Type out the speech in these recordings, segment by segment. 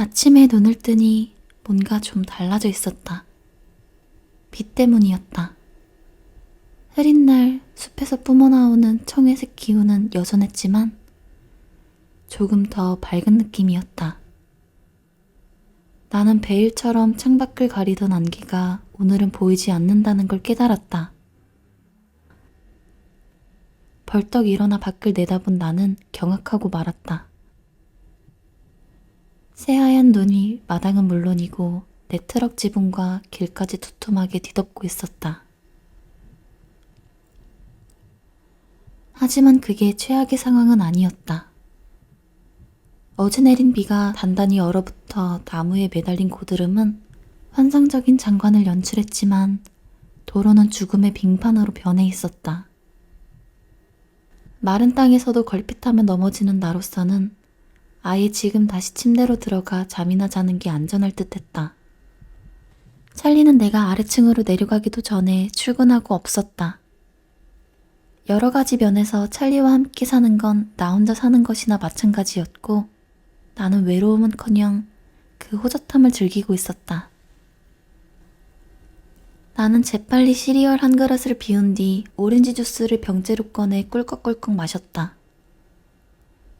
아침에 눈을 뜨니 뭔가 좀 달라져 있었다. 비 때문이었다. 흐린 날 숲에서 뿜어나오는 청회색 기운은 여전했지만 조금 더 밝은 느낌이었다. 나는 베일처럼 창밖을 가리던 안개가 오늘은 보이지 않는다는 걸 깨달았다. 벌떡 일어나 밖을 내다본 나는 경악하고 말았다. 새하얀 눈이 마당은 물론이고 내 트럭 지붕과 길까지 두툼하게 뒤덮고 있었다. 하지만 그게 최악의 상황은 아니었다. 어제 내린 비가 단단히 얼어붙어 나무에 매달린 고드름은 환상적인 장관을 연출했지만 도로는 죽음의 빙판으로 변해 있었다. 마른 땅에서도 걸핏하면 넘어지는 나로서는 아예 지금 다시 침대로 들어가 잠이나 자는 게 안전할 듯했다. 찰리는 내가 아래층으로 내려가기도 전에 출근하고 없었다. 여러 가지 면에서 찰리와 함께 사는 건 나 혼자 사는 것이나 마찬가지였고 나는 외로움은커녕 그 호젓함을 즐기고 있었다. 나는 재빨리 시리얼 한 그릇을 비운 뒤 오렌지 주스를 병째로 꺼내 꿀꺽꿀꺽 마셨다.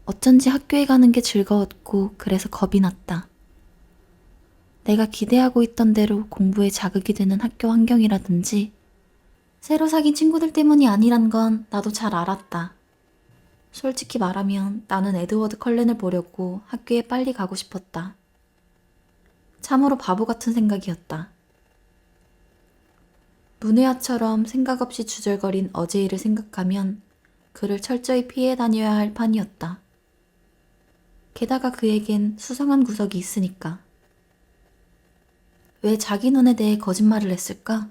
어쩐지 학교에 가는 게 즐거웠고 그래서 겁이 났다. 내가 기대하고 있던 대로 공부에 자극이 되는 학교 환경이라든지 새로 사귄 친구들 때문이 아니란 건 나도 잘 알았다. 솔직히 말하면 나는 에드워드 컬렌을 보려고 학교에 빨리 가고 싶었다. 참으로 바보 같은 생각이었다. 문외아처럼 생각 없이 주절거린 어제 일을 생각하면 그를 철저히 피해 다녀야 할 판이었다. 게다가 그에겐 수상한 구석이 있으니까. 왜 자기 눈에 대해 거짓말을 했을까?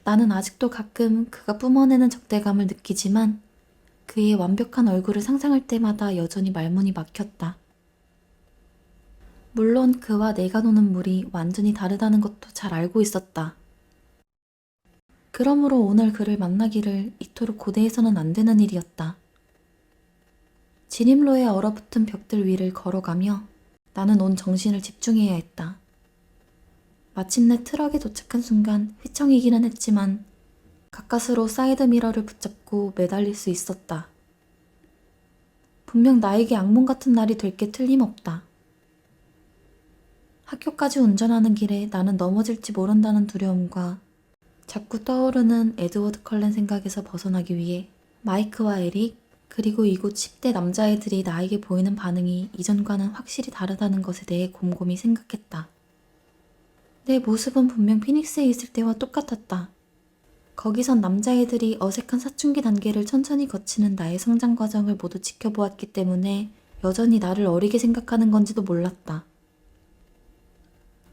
나는 아직도 가끔 그가 뿜어내는 적대감을 느끼지만 그의 완벽한 얼굴을 상상할 때마다 여전히 말문이 막혔다. 물론 그와 내가 노는 물이 완전히 다르다는 것도 잘 알고 있었다. 그러므로 오늘 그를 만나기를 이토록 고대해서는 안 되는 일이었다. 진입로에 얼어붙은 벽들 위를 걸어가며 나는 온 정신을 집중해야 했다. 마침내 트럭에 도착한 순간 휘청이기는 했지만 가까스로 사이드 미러를 붙잡고 매달릴 수 있었다. 분명 나에게 악몽 같은 날이 될 게 틀림없다. 학교까지 운전하는 길에 나는 넘어질지 모른다는 두려움과 자꾸 떠오르는 에드워드 컬렌 생각에서 벗어나기 위해 마이크와 에릭 그리고 이곳 10대 남자애들이 나에게 보이는 반응이 이전과는 확실히 다르다는 것에 대해 곰곰이 생각했다. 내 모습은 분명 피닉스에 있을 때와 똑같았다. 거기선 남자애들이 어색한 사춘기 단계를 천천히 거치는 나의 성장 과정을 모두 지켜보았기 때문에 여전히 나를 어리게 생각하는 건지도 몰랐다.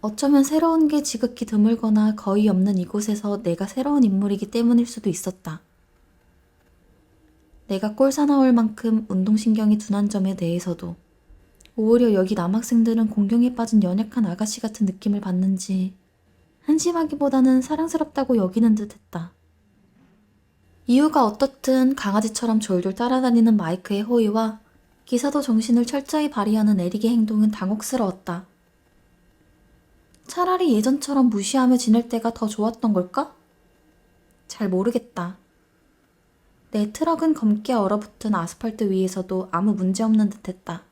어쩌면 새로운 게 지극히 드물거나 거의 없는 이곳에서 내가 새로운 인물이기 때문일 수도 있었다. 내가 꼴사나올 만큼 운동신경이 둔한 점에 대해서도 오히려 여기 남학생들은 공경에 빠진 연약한 아가씨 같은 느낌을 받는지 한심하기보다는 사랑스럽다고 여기는 듯 했다. 이유가 어떻든 강아지처럼 졸졸 따라다니는 마이크의 호의와 기사도 정신을 철저히 발휘하는 에릭의 행동은 당혹스러웠다. 차라리 예전처럼 무시하며 지낼 때가 더 좋았던 걸까? 잘 모르겠다. 내 트럭은 검게 얼어붙은 아스팔트 위에서도 아무 문제 없는 듯했다.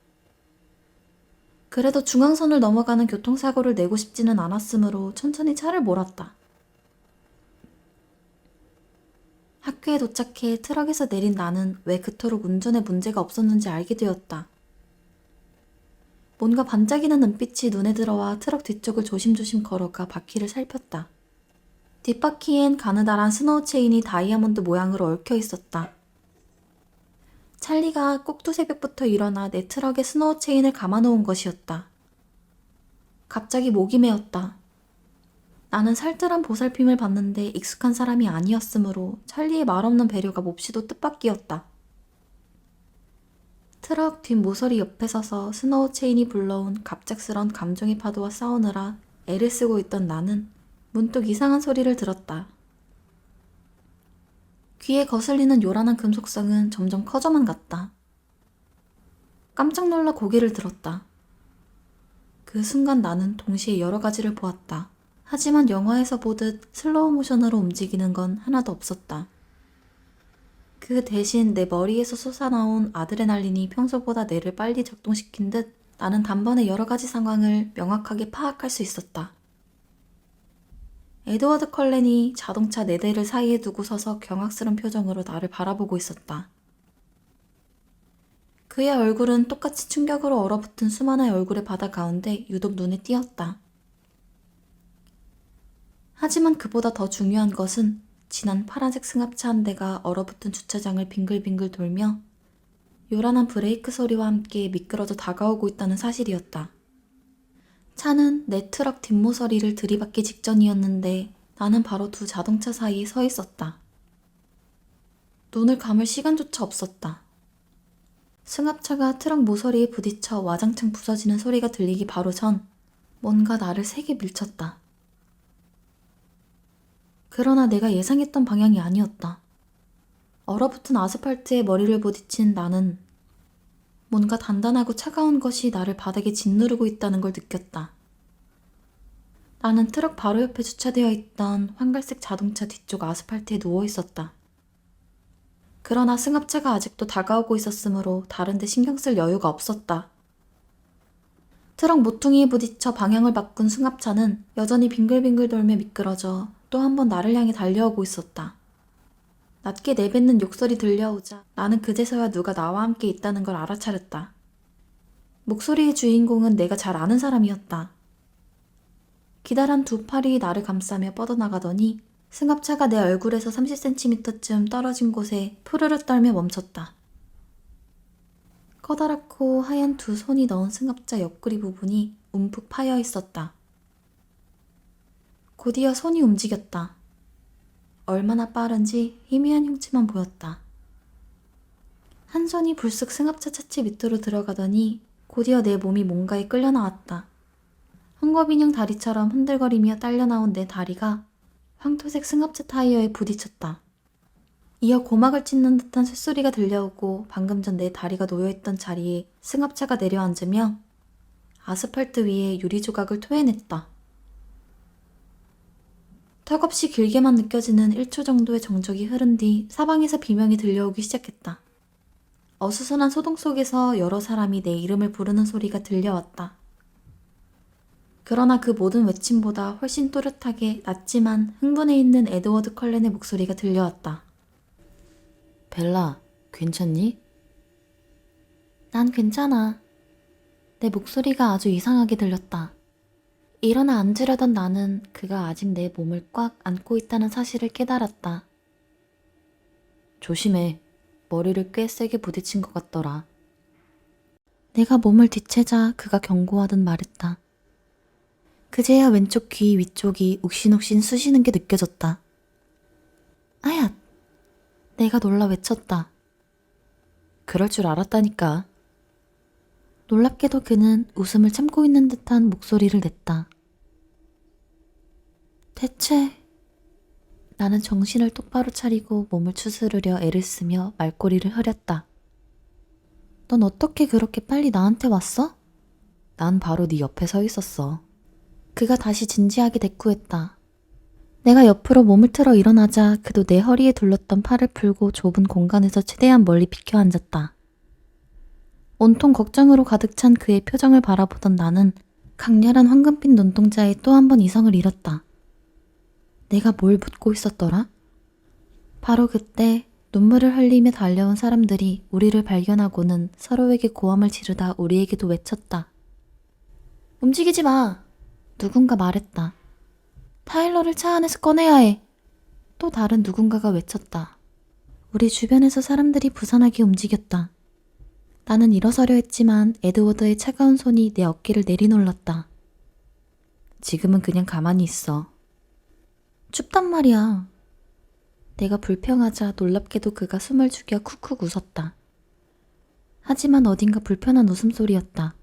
그래도 중앙선을 넘어가는 교통사고를 내고 싶지는 않았으므로 천천히 차를 몰았다. 학교에 도착해 트럭에서 내린 나는 왜 그토록 운전에 문제가 없었는지 알게 되었다. 뭔가 반짝이는 눈빛이 눈에 들어와 트럭 뒤쪽을 조심조심 걸어가 바퀴를 살폈다. 뒷바퀴엔 가느다란 스노우 체인이 다이아몬드 모양으로 얽혀 있었다. 찰리가 꼭두새벽부터 일어나 내 트럭에 스노우 체인을 감아놓은 것이었다. 갑자기 목이 메었다. 나는 살뜰한 보살핌을 받는데 익숙한 사람이 아니었으므로 찰리의 말없는 배려가 몹시도 뜻밖이었다. 트럭 뒷모서리 옆에 서서 스노우 체인이 불러온 갑작스런 감정의 파도와 싸우느라 애를 쓰고 있던 나는 문득 이상한 소리를 들었다. 귀에 거슬리는 요란한 금속성은 점점 커져만 갔다. 깜짝 놀라 고개를 들었다. 그 순간 나는 동시에 여러 가지를 보았다. 하지만 영화에서 보듯 슬로우 모션으로 움직이는 건 하나도 없었다. 그 대신 내 머리에서 솟아나온 아드레날린이 평소보다 뇌를 빨리 작동시킨 듯 나는 단번에 여러 가지 상황을 명확하게 파악할 수 있었다. 에드워드 컬렌이 자동차 4대를 사이에 두고 서서 경악스런 표정으로 나를 바라보고 있었다. 그의 얼굴은 똑같이 충격으로 얼어붙은 수많은 얼굴의 바다 가운데 유독 눈에 띄었다. 하지만 그보다 더 중요한 것은 진한 파란색 승합차 한 대가 얼어붙은 주차장을 빙글빙글 돌며 요란한 브레이크 소리와 함께 미끄러져 다가오고 있다는 사실이었다. 차는 내 트럭 뒷모서리를 들이받기 직전이었는데 나는 바로 두 자동차 사이에 서 있었다. 눈을 감을 시간조차 없었다. 승합차가 트럭 모서리에 부딪혀 와장창 부서지는 소리가 들리기 바로 전 뭔가 나를 세게 밀쳤다. 그러나 내가 예상했던 방향이 아니었다. 얼어붙은 아스팔트에 머리를 부딪힌 나는 뭔가 단단하고 차가운 것이 나를 바닥에 짓누르고 있다는 걸 느꼈다. 나는 트럭 바로 옆에 주차되어 있던 황갈색 자동차 뒤쪽 아스팔트에 누워 있었다. 그러나 승합차가 아직도 다가오고 있었으므로 다른 데 신경 쓸 여유가 없었다. 트럭 모퉁이에 부딪혀 방향을 바꾼 승합차는 여전히 빙글빙글 돌며 미끄러져 또 한 번 나를 향해 달려오고 있었다. 낮게 내뱉는 욕설이 들려오자 나는 그제서야 누가 나와 함께 있다는 걸 알아차렸다. 목소리의 주인공은 내가 잘 아는 사람이었다. 기다란 두 팔이 나를 감싸며 뻗어나가더니 승합차가 내 얼굴에서 30cm쯤 떨어진 곳에 푸르르 떨며 멈췄다. 커다랗고 하얀 두 손이 넣은 승합차 옆구리 부분이 움푹 파여 있었다. 곧이어 손이 움직였다. 얼마나 빠른지 희미한 형체만 보였다. 한 손이 불쑥 승합차 차체 밑으로 들어가더니 곧이어 내 몸이 뭔가에 끌려 나왔다. 헝겊인형 다리처럼 흔들거리며 딸려나온 내 다리가 황토색 승합차 타이어에 부딪혔다. 이어 고막을 찢는 듯한 쇳소리가 들려오고 방금 전 내 다리가 놓여있던 자리에 승합차가 내려앉으며 아스팔트 위에 유리 조각을 토해냈다. 턱없이 길게만 느껴지는 1초 정도의 정적이 흐른 뒤 사방에서 비명이 들려오기 시작했다. 어수선한 소동 속에서 여러 사람이 내 이름을 부르는 소리가 들려왔다. 그러나 그 모든 외침보다 훨씬 또렷하게 낮지만 흥분해 있는 에드워드 컬렌의 목소리가 들려왔다. 벨라, 괜찮니? 난 괜찮아. 내 목소리가 아주 이상하게 들렸다. 일어나 앉으려던 나는 그가 아직 내 몸을 꽉 안고 있다는 사실을 깨달았다. 조심해. 머리를 꽤 세게 부딪힌 것 같더라. 내가 몸을 뒤채자 그가 경고하듯 말했다. 그제야 왼쪽 귀 위쪽이 욱신욱신 쑤시는 게 느껴졌다. 아야! 내가 놀라 외쳤다. 그럴 줄 알았다니까. 놀랍게도 그는 웃음을 참고 있는 듯한 목소리를 냈다. 대체... 나는 정신을 똑바로 차리고 몸을 추스르려 애를 쓰며 말꼬리를 흐렸다. 넌 어떻게 그렇게 빨리 나한테 왔어? 난 바로 네 옆에 서 있었어. 그가 다시 진지하게 대꾸했다. 내가 옆으로 몸을 틀어 일어나자 그도 내 허리에 둘렀던 팔을 풀고 좁은 공간에서 최대한 멀리 비켜 앉았다. 온통 걱정으로 가득 찬 그의 표정을 바라보던 나는 강렬한 황금빛 눈동자에 또 한 번 이성을 잃었다. 내가 뭘 묻고 있었더라? 바로 그때 눈물을 흘리며 달려온 사람들이 우리를 발견하고는 서로에게 고함을 지르다 우리에게도 외쳤다. 움직이지 마! 누군가 말했다. 타일러를 차 안에서 꺼내야 해. 또 다른 누군가가 외쳤다. 우리 주변에서 사람들이 부산하게 움직였다. 나는 일어서려 했지만 에드워드의 차가운 손이 내 어깨를 내리놀랐다. 지금은 그냥 가만히 있어. 춥단 말이야. 내가 불평하자 놀랍게도 그가 숨을 죽여 쿡쿡 웃었다. 하지만 어딘가 불편한 웃음소리였다.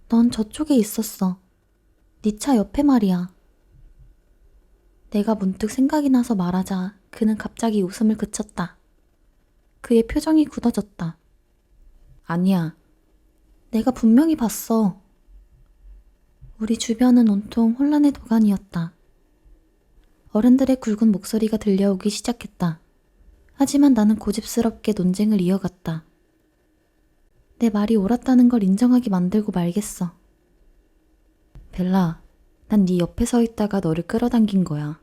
넌 저쪽에 있었어. 네 차 옆에 말이야. 내가 문득 생각이 나서 말하자 그는 갑자기 웃음을 그쳤다. 그의 표정이 굳어졌다. 아니야. 내가 분명히 봤어. 우리 주변은 온통 혼란의 도가니였다. 어른들의 굵은 목소리가 들려오기 시작했다. 하지만 나는 고집스럽게 논쟁을 이어갔다. 내 말이 옳았다는 걸 인정하게 만들고 말겠어. 벨라, 난 네 옆에 서 있다가 너를 끌어당긴 거야.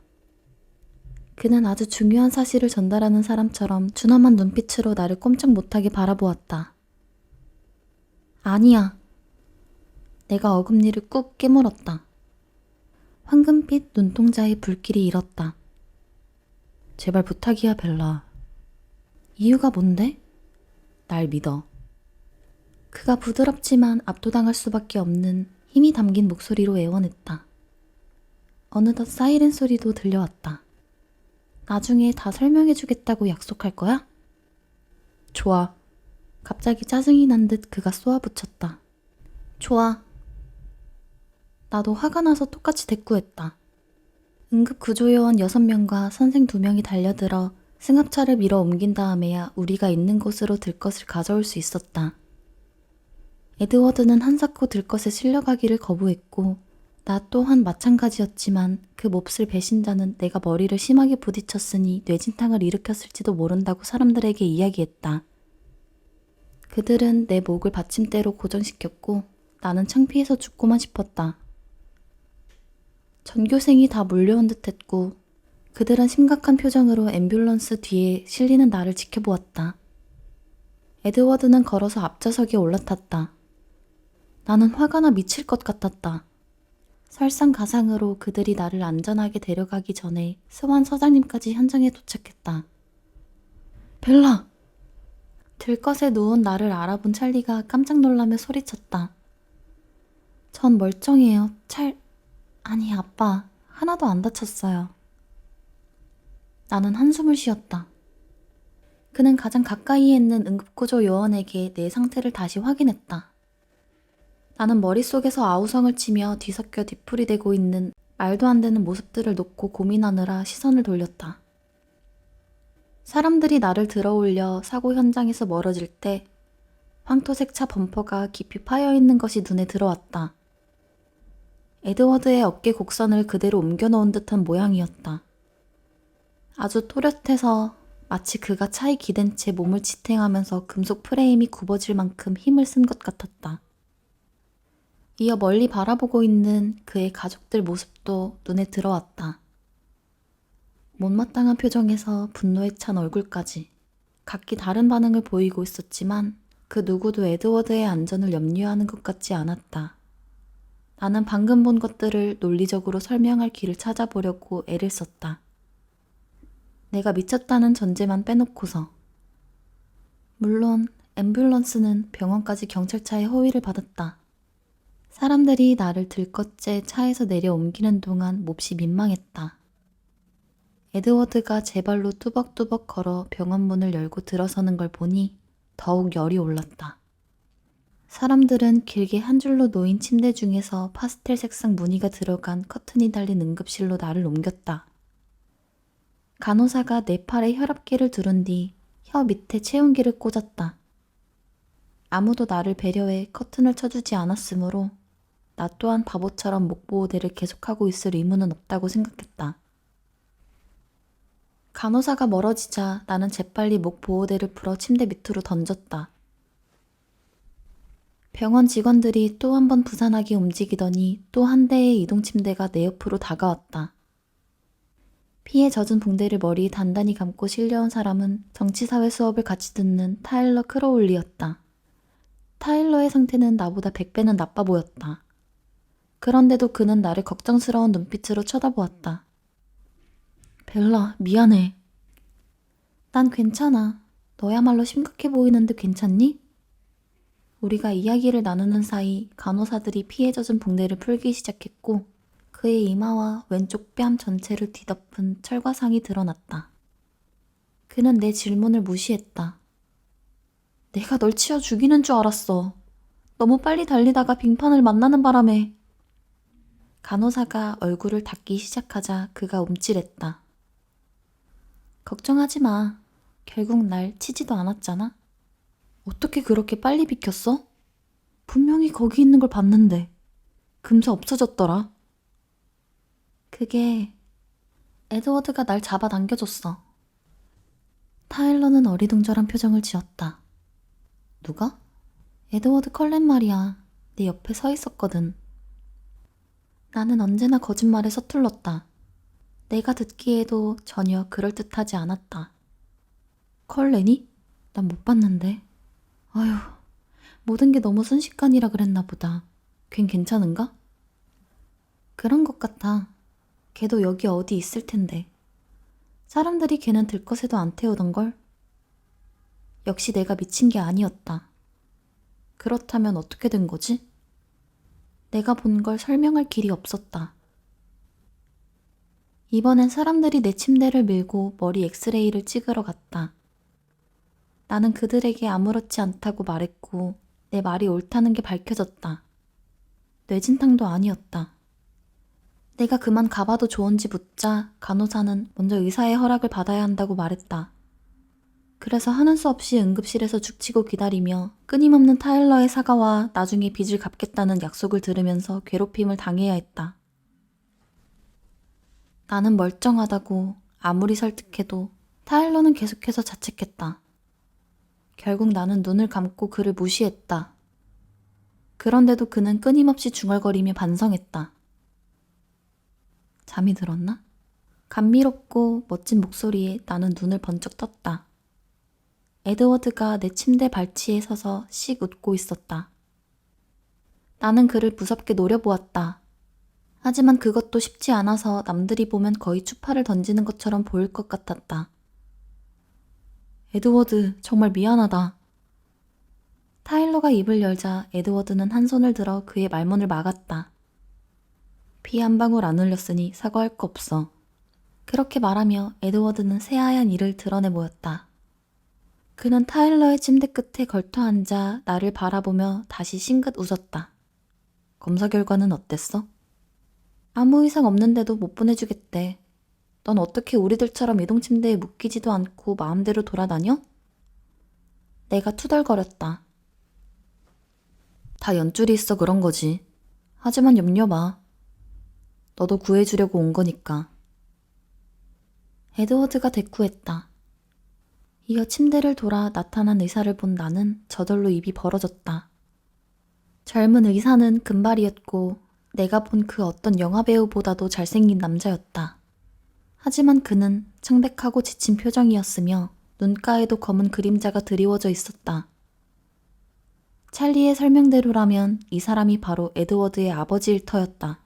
그는 아주 중요한 사실을 전달하는 사람처럼 준엄한 눈빛으로 나를 꼼짝 못하게 바라보았다. 아니야. 내가 어금니를 꾹 깨물었다. 황금빛 눈동자의 불길이 일었다. 제발 부탁이야, 벨라. 이유가 뭔데? 날 믿어. 그가 부드럽지만 압도당할 수밖에 없는 힘이 담긴 목소리로 애원했다. 어느덧 사이렌 소리도 들려왔다. 나중에 다 설명해주겠다고 약속할 거야? 좋아. 갑자기 짜증이 난 듯 그가 쏘아붙였다. 좋아. 나도 화가 나서 똑같이 대꾸했다. 응급구조요원 6명과 선생 2명이 달려들어 승합차를 밀어 옮긴 다음에야 우리가 있는 곳으로 들것을 가져올 수 있었다. 에드워드는 한사코 들것에 실려가기를 거부했고 나 또한 마찬가지였지만 그 몹쓸 배신자는 내가 머리를 심하게 부딪혔으니 뇌진탕을 일으켰을지도 모른다고 사람들에게 이야기했다. 그들은 내 목을 받침대로 고정시켰고 나는 창피해서 죽고만 싶었다. 전교생이 다 몰려온 듯했고 그들은 심각한 표정으로 앰뷸런스 뒤에 실리는 나를 지켜보았다. 에드워드는 걸어서 앞좌석에 올라탔다. 나는 화가 나 미칠 것 같았다. 설상가상으로 그들이 나를 안전하게 데려가기 전에 스완 서장님까지 현장에 도착했다. 벨라! 들것에 누운 나를 알아본 찰리가 깜짝 놀라며 소리쳤다. 전 멀쩡해요. 아니 아빠, 하나도 안 다쳤어요. 나는 한숨을 쉬었다. 그는 가장 가까이에 있는 응급구조 요원에게 내 상태를 다시 확인했다. 나는 머릿속에서 아우성을 치며 뒤섞여 뒤풀이되고 있는 말도 안 되는 모습들을 놓고 고민하느라 시선을 돌렸다. 사람들이 나를 들어올려 사고 현장에서 멀어질 때 황토색 차 범퍼가 깊이 파여있는 것이 눈에 들어왔다. 에드워드의 어깨 곡선을 그대로 옮겨놓은 듯한 모양이었다. 아주 또렷해서 마치 그가 차에 기댄 채 몸을 지탱하면서 금속 프레임이 굽어질 만큼 힘을 쓴 것 같았다. 이어 멀리 바라보고 있는 그의 가족들 모습도 눈에 들어왔다. 못마땅한 표정에서 분노에 찬 얼굴까지 각기 다른 반응을 보이고 있었지만 그 누구도 에드워드의 안전을 염려하는 것 같지 않았다. 나는 방금 본 것들을 논리적으로 설명할 길을 찾아보려고 애를 썼다. 내가 미쳤다는 전제만 빼놓고서. 물론 앰뷸런스는 병원까지 경찰차의 호위를 받았다. 사람들이 나를 들것째 차에서 내려 옮기는 동안 몹시 민망했다. 에드워드가 제 발로 뚜벅뚜벅 걸어 병원 문을 열고 들어서는 걸 보니 더욱 열이 올랐다. 사람들은 길게 한 줄로 놓인 침대 중에서 파스텔 색상 무늬가 들어간 커튼이 달린 응급실로 나를 옮겼다. 간호사가 내 팔에 혈압계를 두른 뒤 혀 밑에 체온계를 꽂았다. 아무도 나를 배려해 커튼을 쳐주지 않았으므로 나 또한 바보처럼 목보호대를 계속하고 있을 의무는 없다고 생각했다. 간호사가 멀어지자 나는 재빨리 목보호대를 풀어 침대 밑으로 던졌다. 병원 직원들이 또 한 번 부산하게 움직이더니 또 한 대의 이동 침대가 내 옆으로 다가왔다. 피에 젖은 붕대를 머리에 단단히 감고 실려온 사람은 정치사회 수업을 같이 듣는 타일러 크로울리였다. 타일러의 상태는 나보다 100배는 나빠 보였다. 그런데도 그는 나를 걱정스러운 눈빛으로 쳐다보았다. 벨라, 미안해. 난 괜찮아. 너야말로 심각해 보이는데 괜찮니? 우리가 이야기를 나누는 사이 간호사들이 피에 젖은 붕대를 풀기 시작했고 그의 이마와 왼쪽 뺨 전체를 뒤덮은 철과상이 드러났다. 그는 내 질문을 무시했다. 내가 널 치어 죽이는 줄 알았어. 너무 빨리 달리다가 빙판을 만나는 바람에. 간호사가 얼굴을 닦기 시작하자 그가 움찔했다. 걱정하지 마. 결국 날 치지도 않았잖아. 어떻게 그렇게 빨리 비켰어? 분명히 거기 있는 걸 봤는데. 금세 없어졌더라. 그게 에드워드가 날 잡아당겨줬어. 타일러는 어리둥절한 표정을 지었다. 누가? 에드워드 컬렌 말이야. 내 옆에 서 있었거든. 나는 언제나 거짓말에 서툴렀다. 내가 듣기에도 전혀 그럴듯하지 않았다. 컬렌이? 난 못 봤는데. 아휴, 모든 게 너무 순식간이라 그랬나 보다. 걘 괜찮은가? 그런 것 같아. 걔도 여기 어디 있을 텐데. 사람들이 걔는 들것에도 안 태우던걸? 역시 내가 미친 게 아니었다. 그렇다면 어떻게 된 거지? 내가 본 걸 설명할 길이 없었다. 이번엔 사람들이 내 침대를 밀고 머리 엑스레이를 찍으러 갔다. 나는 그들에게 아무렇지 않다고 말했고 내 말이 옳다는 게 밝혀졌다. 뇌진탕도 아니었다. 내가 그만 가봐도 좋은지 묻자 간호사는 먼저 의사의 허락을 받아야 한다고 말했다. 그래서 하는 수 없이 응급실에서 죽치고 기다리며 끊임없는 타일러의 사과와 나중에 빚을 갚겠다는 약속을 들으면서 괴롭힘을 당해야 했다. 나는 멀쩡하다고 아무리 설득해도 타일러는 계속해서 자책했다. 결국 나는 눈을 감고 그를 무시했다. 그런데도 그는 끊임없이 중얼거리며 반성했다. 잠이 들었나? 감미롭고 멋진 목소리에 나는 눈을 번쩍 떴다. 에드워드가 내 침대 발치에 서서 씩 웃고 있었다. 나는 그를 무섭게 노려보았다. 하지만 그것도 쉽지 않아서 남들이 보면 거의 추파를 던지는 것처럼 보일 것 같았다. 에드워드, 정말 미안하다. 타일러가 입을 열자 에드워드는 한 손을 들어 그의 말문을 막았다. 피 한 방울 안 흘렸으니 사과할 거 없어. 그렇게 말하며 에드워드는 새하얀 이를 드러내 보였다. 그는 타일러의 침대 끝에 걸터 앉아 나를 바라보며 다시 싱긋 웃었다. 검사 결과는 어땠어? 아무 이상 없는데도 못 보내주겠대. 넌 어떻게 우리들처럼 이동 침대에 묶이지도 않고 마음대로 돌아다녀? 내가 투덜거렸다. 다 연줄이 있어 그런 거지. 하지만 염려 마. 너도 구해주려고 온 거니까. 에드워드가 대꾸했다. 이어 침대를 돌아 나타난 의사를 본 나는 저절로 입이 벌어졌다. 젊은 의사는 금발이었고 내가 본 그 어떤 영화배우보다도 잘생긴 남자였다. 하지만 그는 창백하고 지친 표정이었으며 눈가에도 검은 그림자가 드리워져 있었다. 찰리의 설명대로라면 이 사람이 바로 에드워드의 아버지일 터였다.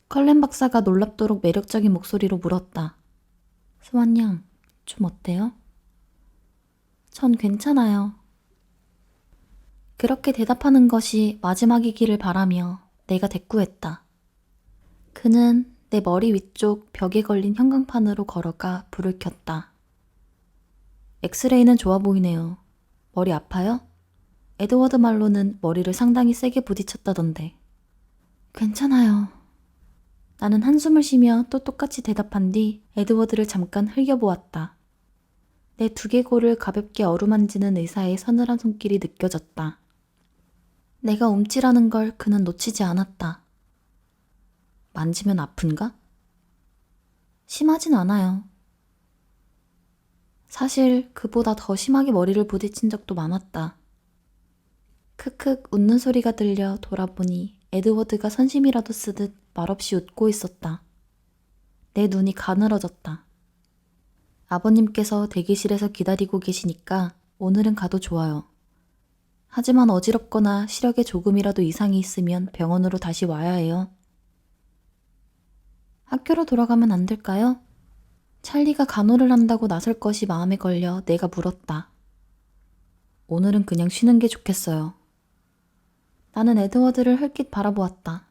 컬렌 박사가 놀랍도록 매력적인 목소리로 물었다. 스완 양, 좀 어때요? 전 괜찮아요. 그렇게 대답하는 것이 마지막이기를 바라며 내가 대꾸했다. 그는 내 머리 위쪽 벽에 걸린 형광판으로 걸어가 불을 켰다. 엑스레이는 좋아 보이네요. 머리 아파요? 에드워드 말로는 머리를 상당히 세게 부딪혔다던데. 괜찮아요. 나는 한숨을 쉬며 또 똑같이 대답한 뒤 에드워드를 잠깐 흘겨보았다. 내 두개골을 가볍게 어루만지는 의사의 서늘한 손길이 느껴졌다. 내가 움찔하는 걸 그는 놓치지 않았다. 만지면 아픈가? 심하진 않아요. 사실 그보다 더 심하게 머리를 부딪힌 적도 많았다. 크크 웃는 소리가 들려 돌아보니 에드워드가 선심이라도 쓰듯 말없이 웃고 있었다. 내 눈이 가늘어졌다. 아버님께서 대기실에서 기다리고 계시니까 오늘은 가도 좋아요. 하지만 어지럽거나 시력에 조금이라도 이상이 있으면 병원으로 다시 와야 해요. 학교로 돌아가면 안 될까요? 찰리가 간호를 한다고 나설 것이 마음에 걸려 내가 물었다. 오늘은 그냥 쉬는 게 좋겠어요. 나는 에드워드를 흘낏 바라보았다.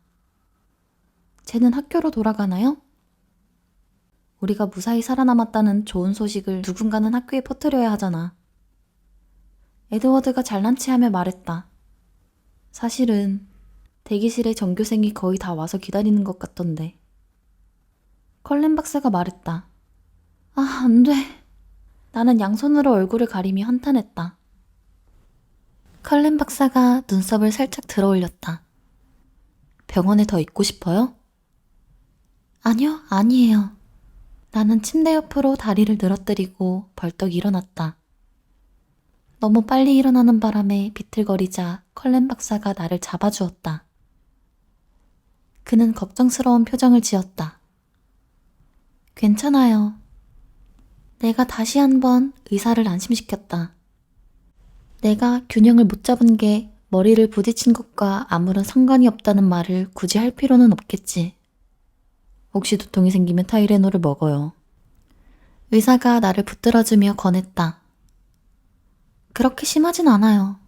쟤는 학교로 돌아가나요? 우리가 무사히 살아남았다는 좋은 소식을 누군가는 학교에 퍼뜨려야 하잖아. 에드워드가 잘난 체하며 말했다. 사실은 대기실에 전교생이 거의 다 와서 기다리는 것 같던데. 컬렌 박사가 말했다. 아, 안 돼. 나는 양손으로 얼굴을 가리며 한탄했다. 컬렌 박사가 눈썹을 살짝 들어 올렸다. 병원에 더 있고 싶어요? 아니요, 아니에요. 나는 침대 옆으로 다리를 늘어뜨리고 벌떡 일어났다. 너무 빨리 일어나는 바람에 비틀거리자 컬렌 박사가 나를 잡아주었다. 그는 걱정스러운 표정을 지었다. 괜찮아요. 내가 다시 한번 의사를 안심시켰다. 내가 균형을 못 잡은 게 머리를 부딪힌 것과 아무런 상관이 없다는 말을 굳이 할 필요는 없겠지. 혹시 두통이 생기면 타이레놀을 먹어요. 의사가 나를 붙들어주며 권했다. 그렇게 심하진 않아요.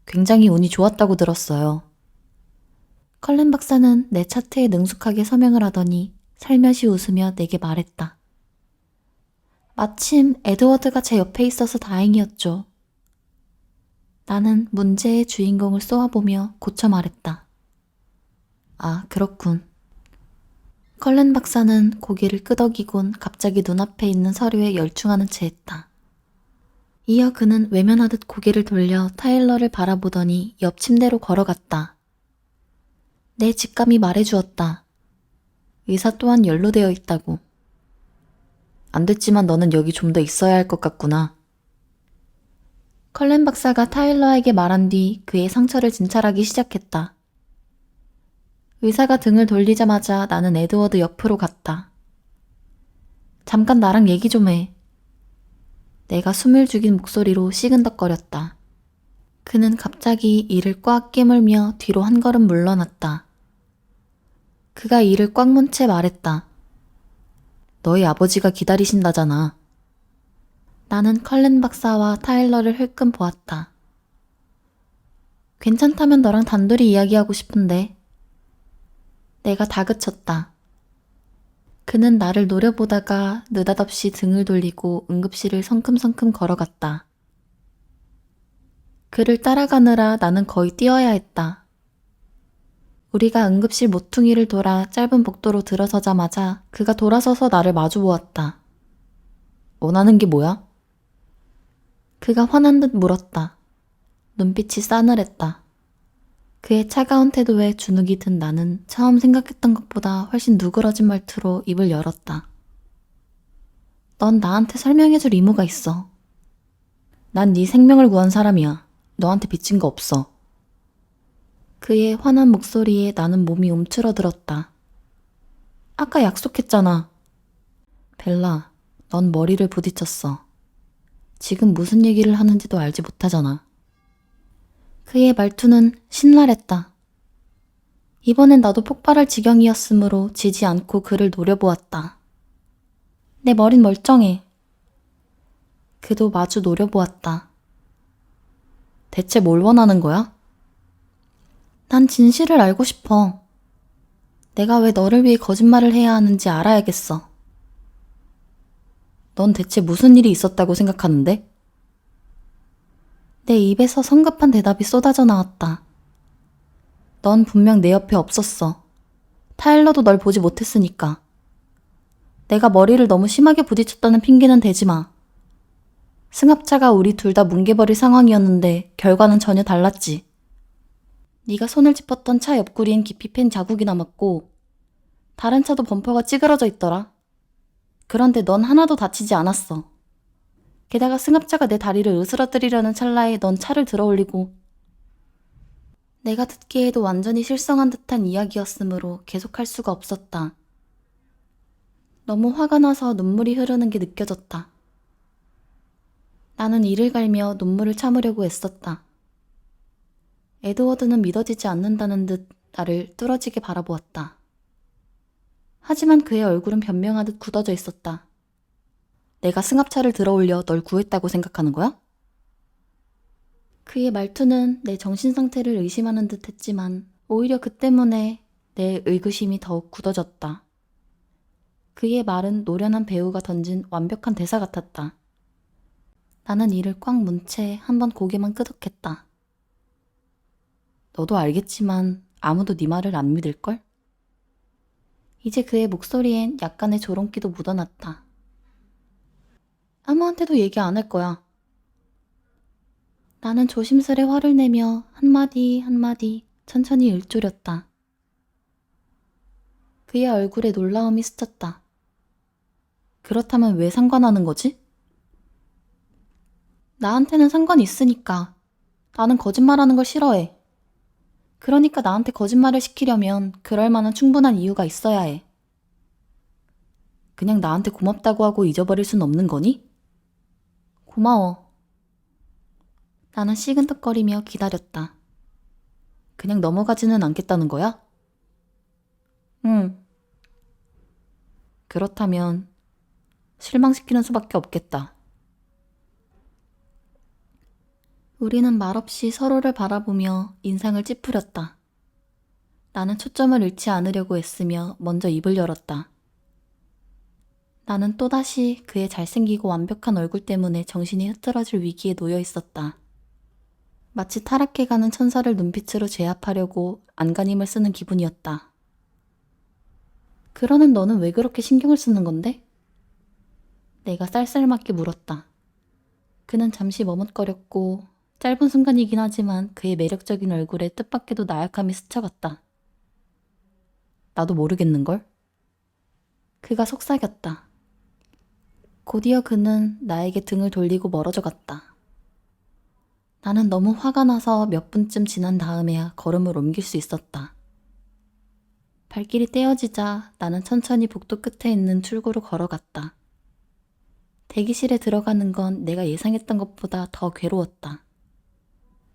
굉장히 운이 좋았다고 들었어요. 컬렌 박사는 내 차트에 능숙하게 서명을 하더니 살며시 웃으며 내게 말했다. 마침 에드워드가 제 옆에 있어서 다행이었죠. 나는 문제의 주인공을 쏘아보며 고쳐 말했다. 아, 그렇군. 컬렌 박사는 고개를 끄덕이곤 갑자기 눈앞에 있는 서류에 열중하는 채 했다. 이어 그는 외면하듯 고개를 돌려 타일러를 바라보더니 옆 침대로 걸어갔다. 내 직감이 말해주었다. 의사 또한 연루되어 있다고. 안 됐지만 너는 여기 좀 더 있어야 할 것 같구나. 컬렌 박사가 타일러에게 말한 뒤 그의 상처를 진찰하기 시작했다. 의사가 등을 돌리자마자 나는 에드워드 옆으로 갔다. 잠깐 나랑 얘기 좀 해. 내가 숨을 죽인 목소리로 시근덕거렸다. 그는 갑자기 이를 꽉 깨물며 뒤로 한 걸음 물러났다. 그가 이를 꽉 문 채 말했다. 너희 아버지가 기다리신다잖아. 나는 컬렌 박사와 타일러를 흘끔 보았다. 괜찮다면 너랑 단둘이 이야기하고 싶은데. 내가 다그쳤다. 그는 나를 노려보다가 느닷없이 등을 돌리고 응급실을 성큼성큼 걸어갔다. 그를 따라가느라 나는 거의 뛰어야 했다. 우리가 응급실 모퉁이를 돌아 짧은 복도로 들어서자마자 그가 돌아서서 나를 마주보았다. 원하는 게 뭐야? 그가 화난 듯 물었다. 눈빛이 싸늘했다. 그의 차가운 태도에 주눅이 든 나는 처음 생각했던 것보다 훨씬 누그러진 말투로 입을 열었다. 넌 나한테 설명해줄 의무가 있어. 난 네 생명을 구한 사람이야. 너한테 빚진 거 없어. 그의 화난 목소리에 나는 몸이 움츠러들었다. 아까 약속했잖아. 벨라, 넌 머리를 부딪혔어. 지금 무슨 얘기를 하는지도 알지 못하잖아. 그의 말투는 신랄했다. 이번엔 나도 폭발할 지경이었으므로 지지 않고 그를 노려보았다. 내 머린 멀쩡해. 그도 마주 노려보았다. 대체 뭘 원하는 거야? 난 진실을 알고 싶어. 내가 왜 너를 위해 거짓말을 해야 하는지 알아야겠어. 넌 대체 무슨 일이 있었다고 생각하는데? 내 입에서 성급한 대답이 쏟아져 나왔다. 넌 분명 내 옆에 없었어. 타일러도 널 보지 못했으니까. 내가 머리를 너무 심하게 부딪혔다는 핑계는 대지 마. 승합차가 우리 둘 다 뭉개버릴 상황이었는데 결과는 전혀 달랐지. 네가 손을 짚었던 차 옆구리엔 깊이 팬 자국이 남았고 다른 차도 범퍼가 찌그러져 있더라. 그런데 넌 하나도 다치지 않았어. 게다가 승합차가 내 다리를 으스러뜨리려는 찰나에 넌 차를 들어올리고. 내가 듣기에도 완전히 실성한 듯한 이야기였으므로 계속할 수가 없었다. 너무 화가 나서 눈물이 흐르는 게 느껴졌다. 나는 이를 갈며 눈물을 참으려고 애썼다. 에드워드는 믿어지지 않는다는 듯 나를 뚫어지게 바라보았다. 하지만 그의 얼굴은 변명하듯 굳어져 있었다. 내가 승합차를 들어올려 널 구했다고 생각하는 거야? 그의 말투는 내 정신 상태를 의심하는 듯 했지만 오히려 그 때문에 내 의구심이 더욱 굳어졌다. 그의 말은 노련한 배우가 던진 완벽한 대사 같았다. 나는 이를 꽉 문 채 한번 고개만 끄덕했다. 너도 알겠지만 아무도 네 말을 안 믿을걸? 이제 그의 목소리엔 약간의 조롱기도 묻어났다. 아무한테도 얘기 안 할 거야. 나는 조심스레 화를 내며 한마디 한마디 천천히 읊조렸다. 그의 얼굴에 놀라움이 스쳤다. 그렇다면 왜 상관하는 거지? 나한테는 상관 있으니까. 나는 거짓말하는 걸 싫어해. 그러니까 나한테 거짓말을 시키려면 그럴 만한 충분한 이유가 있어야 해. 그냥 나한테 고맙다고 하고 잊어버릴 순 없는 거니? 고마워. 나는 시근덕거리며 기다렸다. 그냥 넘어가지는 않겠다는 거야? 응. 그렇다면 실망시키는 수밖에 없겠다. 우리는 말없이 서로를 바라보며 인상을 찌푸렸다. 나는 초점을 잃지 않으려고 애쓰며 먼저 입을 열었다. 나는 또다시 그의 잘생기고 완벽한 얼굴 때문에 정신이 흐트러질 위기에 놓여 있었다. 마치 타락해가는 천사를 눈빛으로 제압하려고 안간힘을 쓰는 기분이었다. 그러는 너는 왜 그렇게 신경을 쓰는 건데? 내가 쌀쌀맞게 물었다. 그는 잠시 머뭇거렸고 짧은 순간이긴 하지만 그의 매력적인 얼굴에 뜻밖에도 나약함이 스쳐갔다. 나도 모르겠는걸? 그가 속삭였다. 곧이어 그는 나에게 등을 돌리고 멀어져 갔다. 나는 너무 화가 나서 몇 분쯤 지난 다음에야 걸음을 옮길 수 있었다. 발길이 떼어지자 나는 천천히 복도 끝에 있는 출구로 걸어갔다. 대기실에 들어가는 건 내가 예상했던 것보다 더 괴로웠다.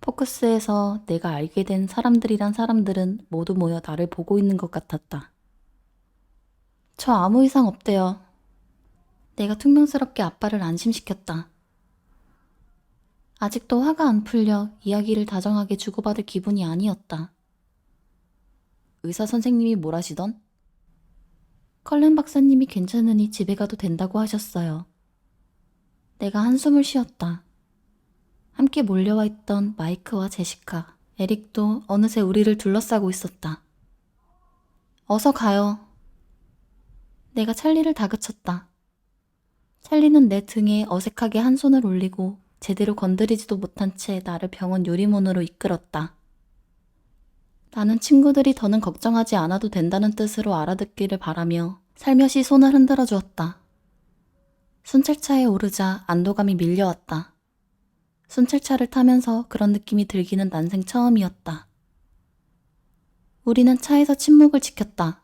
포커스에서 내가 알게 된 사람들이란 사람들은 모두 모여 나를 보고 있는 것 같았다. 저 아무 이상 없대요. 내가 퉁명스럽게 아빠를 안심시켰다. 아직도 화가 안 풀려 이야기를 다정하게 주고받을 기분이 아니었다. 의사 선생님이 뭘 하시던? 컬렌 박사님이 괜찮으니 집에 가도 된다고 하셨어요. 내가 한숨을 쉬었다. 함께 몰려와 있던 마이크와 제시카, 에릭도 어느새 우리를 둘러싸고 있었다. 어서 가요. 내가 찰리를 다그쳤다. 찰리는 내 등에 어색하게 한 손을 올리고 제대로 건드리지도 못한 채 나를 병원 요리문으로 이끌었다. 나는 친구들이 더는 걱정하지 않아도 된다는 뜻으로 알아듣기를 바라며 살며시 손을 흔들어 주었다. 순찰차에 오르자 안도감이 밀려왔다. 순찰차를 타면서 그런 느낌이 들기는 난생 처음이었다. 우리는 차에서 침묵을 지켰다.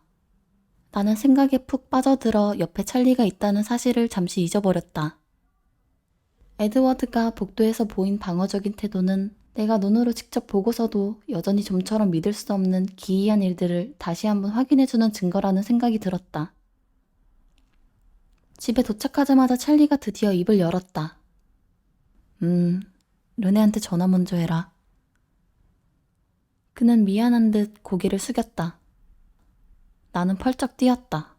나는 생각에 푹 빠져들어 옆에 찰리가 있다는 사실을 잠시 잊어버렸다. 에드워드가 복도에서 보인 방어적인 태도는 내가 눈으로 직접 보고서도 여전히 좀처럼 믿을 수 없는 기이한 일들을 다시 한번 확인해주는 증거라는 생각이 들었다. 집에 도착하자마자 찰리가 드디어 입을 열었다. 르네한테 전화 먼저 해라. 그는 미안한 듯 고개를 숙였다. 나는 펄쩍 뛰었다.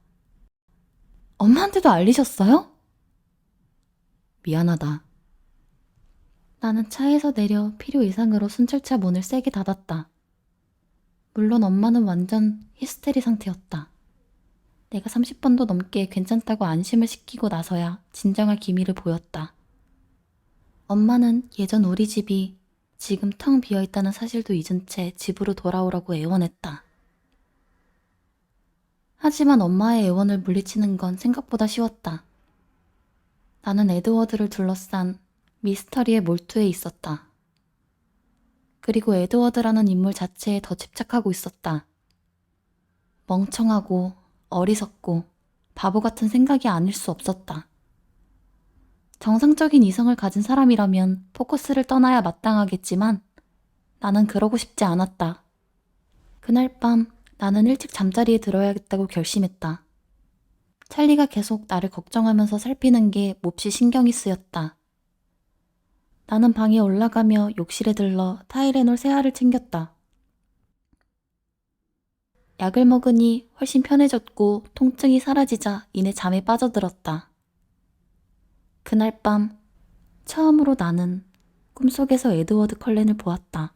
엄마한테도 알리셨어요? 미안하다. 나는 차에서 내려 필요 이상으로 순찰차 문을 세게 닫았다. 물론 엄마는 완전 히스테리 상태였다. 내가 30번도 넘게 괜찮다고 안심을 시키고 나서야 진정할 기미를 보였다. 엄마는 예전 우리 집이 지금 텅 비어있다는 사실도 잊은 채 집으로 돌아오라고 애원했다. 하지만 엄마의 애원을 물리치는 건 생각보다 쉬웠다. 나는 에드워드를 둘러싼 미스터리에 몰두해 있었다. 그리고 에드워드라는 인물 자체에 더 집착하고 있었다. 멍청하고 어리석고 바보 같은 생각이 아닐 수 없었다. 정상적인 이성을 가진 사람이라면 포커스를 떠나야 마땅하겠지만 나는 그러고 싶지 않았다. 그날 밤 나는 일찍 잠자리에 들어야겠다고 결심했다. 찰리가 계속 나를 걱정하면서 살피는 게 몹시 신경이 쓰였다. 나는 방에 올라가며 욕실에 들러 타이레놀 세 알을 챙겼다. 약을 먹으니 훨씬 편해졌고 통증이 사라지자 이내 잠에 빠져들었다. 그날 밤 처음으로 나는 꿈속에서 에드워드 컬렌을 보았다.